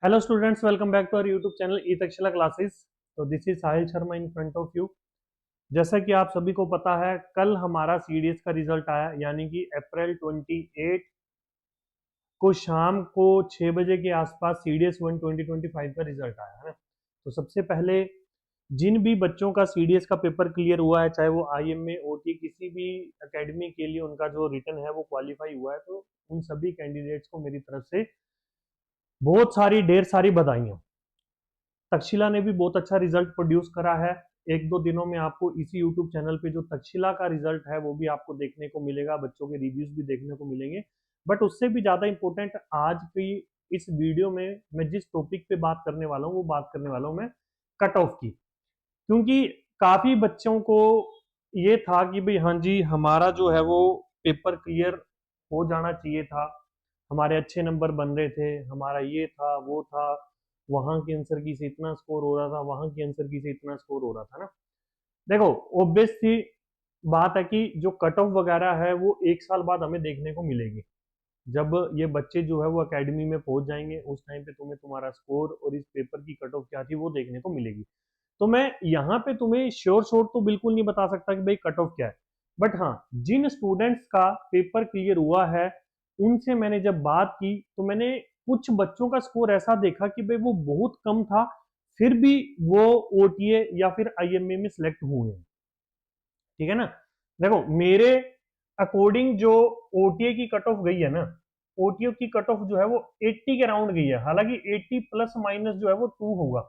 Hello students, welcome back to our YouTube channel E Takshashila classes. तो this is Sahil Sharma in front of you. जैसा कि आप सभी को पता है, कल हमारा सीडीएस का रिजल्ट आया, यानी कि अप्रैल 28 को शाम को 6 बजे के आसपास सीडीएस 1 2025 का रिजल्ट आया है ना। तो सबसे पहले जिन भी बच्चों का सीडीएस का पेपर क्लियर हुआ है, चाहे वो आईएमए ओटी किसी भी एकेडमी के लिए उनका जो रिटर्न है वो क्वालिफाई हुआ है, तो उन सभी कैंडिडेट्स को मेरी तरफ से बहुत सारी ढेर सारी बधाइयां। तक्षशिला ने भी बहुत अच्छा रिजल्ट प्रोड्यूस करा है। एक दो दिनों में आपको इसी यूट्यूब चैनल पे जो तक्षशिला का रिजल्ट है वो भी आपको देखने को मिलेगा, बच्चों के रिव्यूज भी देखने को मिलेंगे। बट उससे भी ज्यादा इंपॉर्टेंट आज की इस वीडियो में मैं जिस टॉपिक पे बात करने वाला हूँ वो बात करने वाला हूँ मैं कट ऑफ की। क्योंकि काफी बच्चों को ये था कि भाई हाँ जी, हमारा जो है वो पेपर क्लियर हो जाना चाहिए था, हमारे अच्छे नंबर बन रहे थे, हमारा ये था वो था, वहां की आंसर की से इतना स्कोर हो रहा था, वहां की आंसर की से इतना स्कोर हो रहा था ना। देखो, ऑब्वियस सी बात है कि जो कट ऑफ वगैरह है वो एक साल बाद हमें देखने को मिलेगी। जब ये बच्चे जो है वो एकेडमी में पहुंच जाएंगे, उस टाइम पे तुम्हें तुम्हारा स्कोर और इस पेपर की कट ऑफ क्या थी वो देखने को मिलेगी। तो मैं यहाँ पे तुम्हें श्योर शॉट तो बिल्कुल नहीं बता सकता कि भाई कट ऑफ क्या है। बट हाँ, जिन स्टूडेंट्स का पेपर क्लियर हुआ है उनसे मैंने जब बात की तो मैंने कुछ बच्चों का स्कोर ऐसा देखा कि भाई वो बहुत कम था, फिर भी वो ओटीए या फिर आईएमए में सिलेक्ट हुए हैं। ठीक है ना। देखो, मेरे अकॉर्डिंग जो ओटीए की कट ऑफ गई है ना, ओटीए की कट ऑफ जो है वो 80 के राउंड गई है। हालांकि 80 प्लस माइनस जो है वो 2 होगा,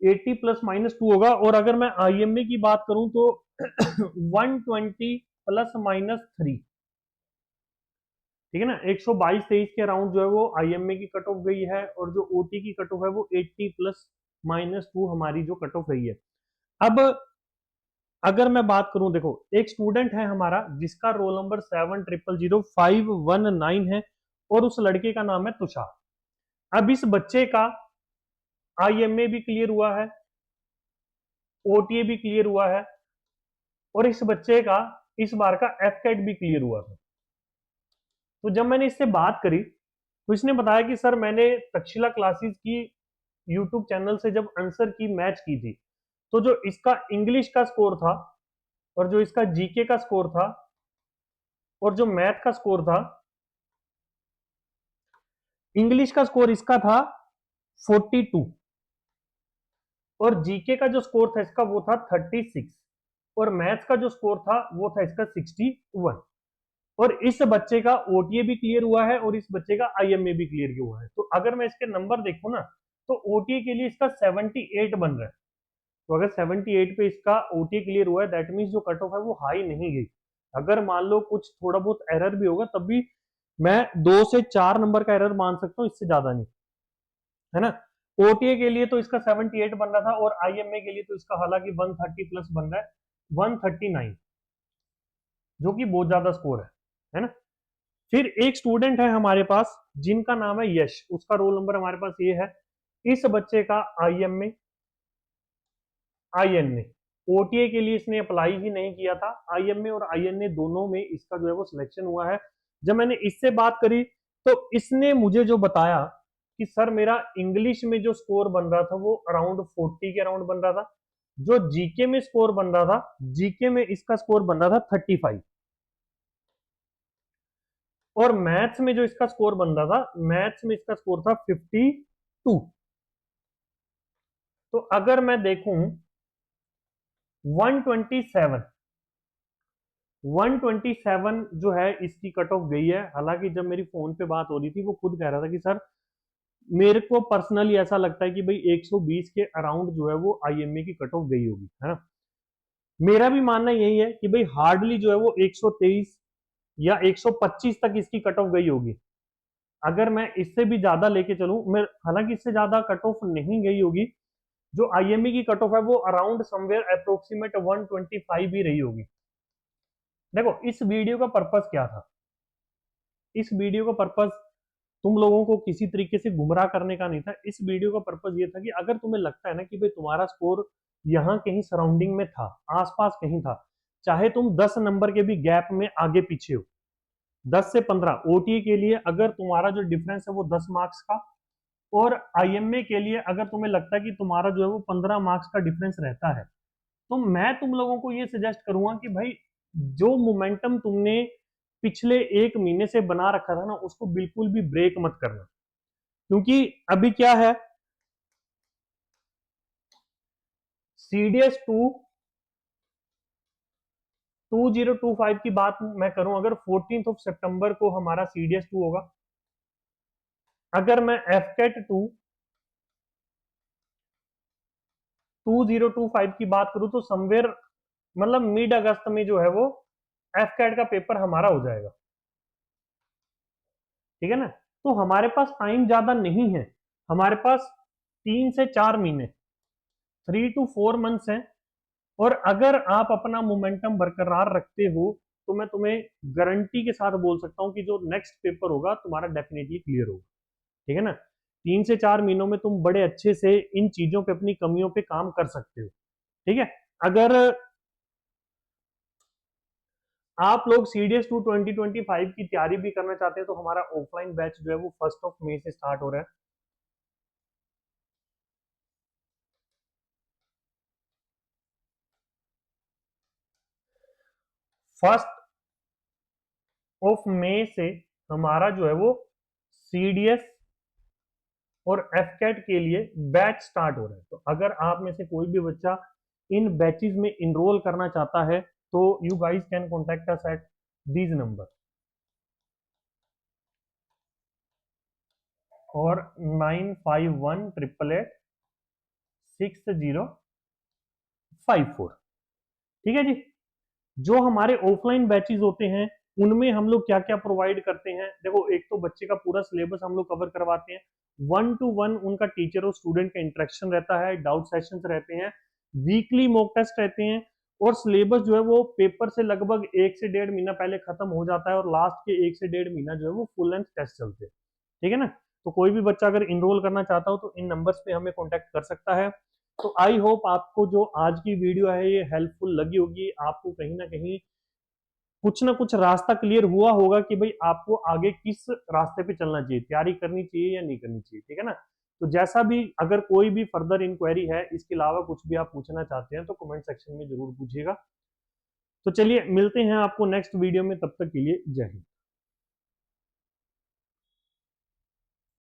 80 प्लस माइनस 2 होगा। और अगर मैं आईएमए की बात करूं तो 120 प्लस माइनस 3। ठीक है ना, 122-23 के राउंड जो है वो आईएमए की कट ऑफ गई है, और जो ओटी की कट ऑफ है वो 80 प्लस माइनस 2 हमारी जो कट ऑफ गई है। अब अगर मैं बात करूं, देखो एक स्टूडेंट है हमारा जिसका रोल नंबर 700519 है, और उस लड़के का नाम है तुषार। अब इस बच्चे का आईएमए भी क्लियर हुआ है, ओटीए भी क्लियर हुआ है, और इस बच्चे का इस बार का एफकेट भी क्लियर हुआ था। तो जब मैंने इससे बात करी तो इसने बताया कि सर, मैंने तक्षशिला क्लासेस की यूट्यूब चैनल से जब आंसर की मैच की थी, तो जो इसका इंग्लिश का स्कोर था और जो इसका जीके का स्कोर था और जो मैथ का स्कोर था, इंग्लिश का स्कोर इसका था 42, और जीके का जो स्कोर था इसका वो था 36, और मैथ्स का जो स्कोर था वो था इसका 61। और इस बच्चे का ओटीए भी क्लियर हुआ है और इस बच्चे का आईएमए भी क्लियर हुआ है। तो अगर मैं इसके नंबर देखूं ना, तो ओटीए के लिए इसका 78 बन रहा है। तो अगर 78 पे इसका ओटीए क्लियर हुआ है, दैट मीन्स जो कट ऑफ है वो हाई नहीं गई। अगर मान लो कुछ थोड़ा बहुत एरर भी होगा तब भी मैं 2 से 4 नंबर का एरर मान सकता हूँ, इससे ज्यादा नहीं, है ना। ओटीए के लिए तो इसका 78 बन रहा था, और आईएमए के लिए तो इसका हालांकि 130 प्लस बन रहा है, 139, जो कि बहुत ज्यादा स्कोर है ना। फिर एक स्टूडेंट है हमारे पास जिनका नाम है यश, उसका रोल नंबर हमारे पास ये है। इस बच्चे का आईएमए, आईएनए, ओटीए के लिए इसने अप्लाई ही नहीं किया था, आईएमए और आईएनए दोनों में इसका जो है वो सिलेक्शन हुआ है। जब मैंने इससे बात करी तो इसने मुझे जो बताया कि सर, मेरा इंग्लिश में जो स्कोर बन रहा था वो अराउंड 40 के अराउंड बन रहा था, जो जीके में स्कोर बन रहा था, जीके में इसका स्कोर बन रहा था 35, और मैथ्स में जो इसका स्कोर बन रहा था, मैथ्स में इसका स्कोर था 52। तो अगर मैं देखूं 127, 127 जो है इसकी कट ऑफ गई है। हालांकि जब मेरी फोन पे बात हो रही थी वो खुद कह रहा था कि सर, मेरे को पर्सनली ऐसा लगता है कि भाई 120 के अराउंड जो है वो आईएमए की कट ऑफ गई होगी, है ना। मेरा भी मानना यही है कि भाई हार्डली जो है वो 123 या 125 तक इसकी कट ऑफ गई होगी। अगर मैं इससे भी ज्यादा लेके चलूं, मैं हालांकि इससे ज्यादा कट ऑफ नहीं गई होगी, जो आईएमए की कट ऑफ है वो अराउंड समवेयर अप्रोक्सीमेट 125 ही रही होगी। देखो, इस वीडियो का पर्पस क्या था? इस वीडियो का पर्पस तुम लोगों को किसी तरीके से गुमराह करने का नहीं था। इस वीडियो का पर्पस ये था कि अगर तुम्हें लगता है ना कि भाई तुम्हारा स्कोर यहाँ कहीं सराउंडिंग में था, आसपास कहीं था, चाहे तुम 10 नंबर के भी गैप में आगे पीछे हो, 10 से 15 ओटीए के लिए अगर तुम्हारा जो डिफरेंस है वो 10 मार्क्स का, और आईएमए के लिए अगर तुम्हें लगता है कि तुम्हारा जो है वो 15 मार्क्स का डिफरेंस रहता है, तो मैं तुम लोगों को ये सजेस्ट करूंगा कि भाई जो मोमेंटम तुमने पिछले एक महीने से बना रखा था ना, उसको बिल्कुल भी ब्रेक मत करना। क्योंकि अभी क्या है, सीडीएस 2025 की बात मैं करूं, अगर 14 सितंबर को हमारा सीडीएस 2 होगा, अगर मैं एफकेट 2025 की बात करूं तो समवेयर मतलब मिड अगस्त में जो है वो एफकेट का पेपर हमारा हो जाएगा। ठीक है ना, तो हमारे पास टाइम ज्यादा नहीं है, हमारे पास 3 से 4 महीने, 3 to 4 मंथ्स हैं। और अगर आप अपना मोमेंटम बरकरार रखते हो तो मैं तुम्हें गारंटी के साथ बोल सकता हूं कि जो नेक्स्ट पेपर होगा तुम्हारा डेफिनेटली क्लियर होगा। ठीक है ना, 3 से 4 महीनों में तुम बड़े अच्छे से इन चीजों पे, अपनी कमियों पे काम कर सकते हो। ठीक है, अगर आप लोग सीडीएस 2 2025 की तैयारी भी करना चाहते हैं तो हमारा ऑफलाइन बैच जो है वो 1 मई से स्टार्ट हो रहा है। 1 मई से हमारा जो है वो सीडीएस और एफकेट के लिए बैच स्टार्ट हो रहा है। तो अगर आप में से कोई भी बच्चा इन बैचेस में इनरोल करना चाहता है तो you guys can contact us at these number और 9518886054। ठीक है जी, जो हमारे ऑफलाइन बैचेस होते हैं उनमें हम लोग क्या क्या प्रोवाइड करते हैं, देखो एक तो बच्चे का पूरा सिलेबस हम लोग कवर करवाते हैं, 1 to 1 उनका टीचर और स्टूडेंट का इंटरेक्शन रहता है, डाउट सेशंस रहते हैं, वीकली मॉक टेस्ट रहते हैं, और सिलेबस जो है वो पेपर से लगभग 1 से 1.5 महीना पहले खत्म हो जाता है, और लास्ट के 1 से 1.5 महीना जो है वो फुल लेंथ टेस्ट चलते हैं। ठीक है ना, तो कोई भी बच्चा अगर इनरोल करना चाहता हो तो इन नंबर्स पे हमें कॉन्टेक्ट कर सकता है। तो आई होप आपको जो आज की वीडियो है ये हेल्पफुल लगी होगी, आपको कहीं ना कहीं कुछ ना कुछ रास्ता क्लियर हुआ होगा कि भाई आपको आगे किस रास्ते पे चलना चाहिए, तैयारी करनी चाहिए या नहीं करनी चाहिए। ठीक है ना, तो जैसा भी अगर कोई भी फर्दर इंक्वायरी है, इसके अलावा कुछ भी आप पूछना चाहते हैं तो कमेंट सेक्शन में जरूर पूछिएगा। तो चलिए मिलते हैं आपको नेक्स्ट वीडियो में, तब तक के लिए जय हिंद।